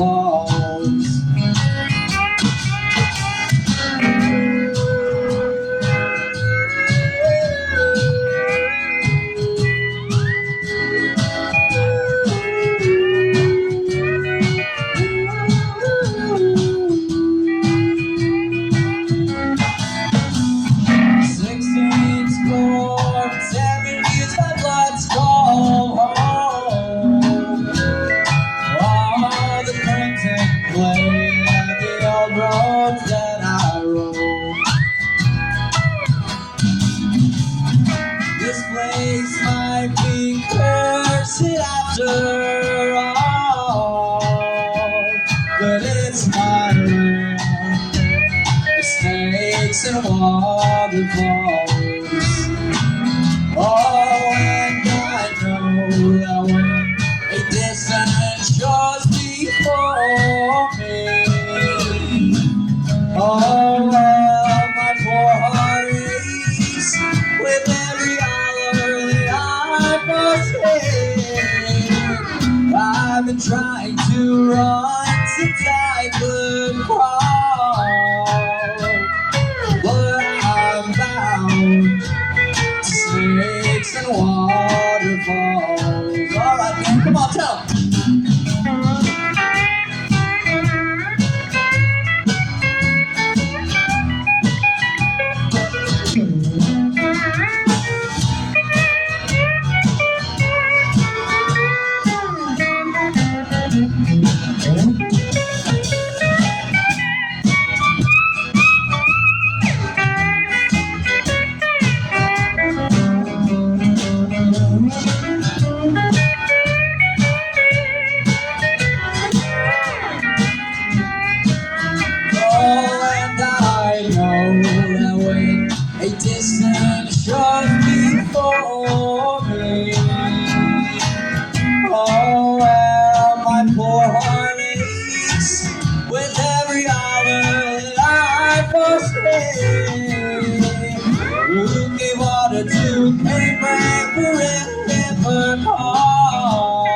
Waterfalls. This place might be cursed after all, but it's my land, the snakes and waterfalls. Oh, and I know that when a distant shore's before me, oh, well, my poor heart aches with every hour that I must take. I've been trying to run since I could crawl, but I'm bound to snakes and waterfalls. All right, man, come on, tell 'em. Distant shores before me. Oh, well, my poor heart aches with every hour that I forsake. Who gave water to Prairie river calls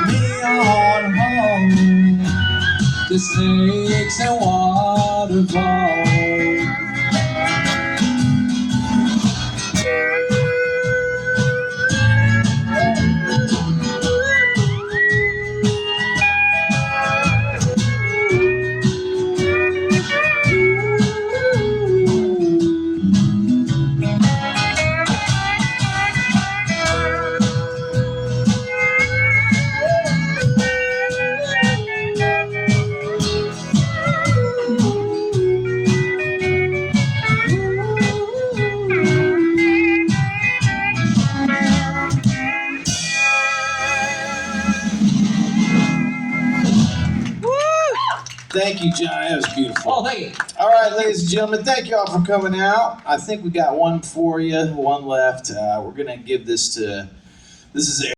me on home to snakes and waterfalls. Thank you, Johnny. That was beautiful. Oh, thank you. All right, ladies and gentlemen, thank you all for coming out. I think we got one for you, one left. We're going to give this to, this is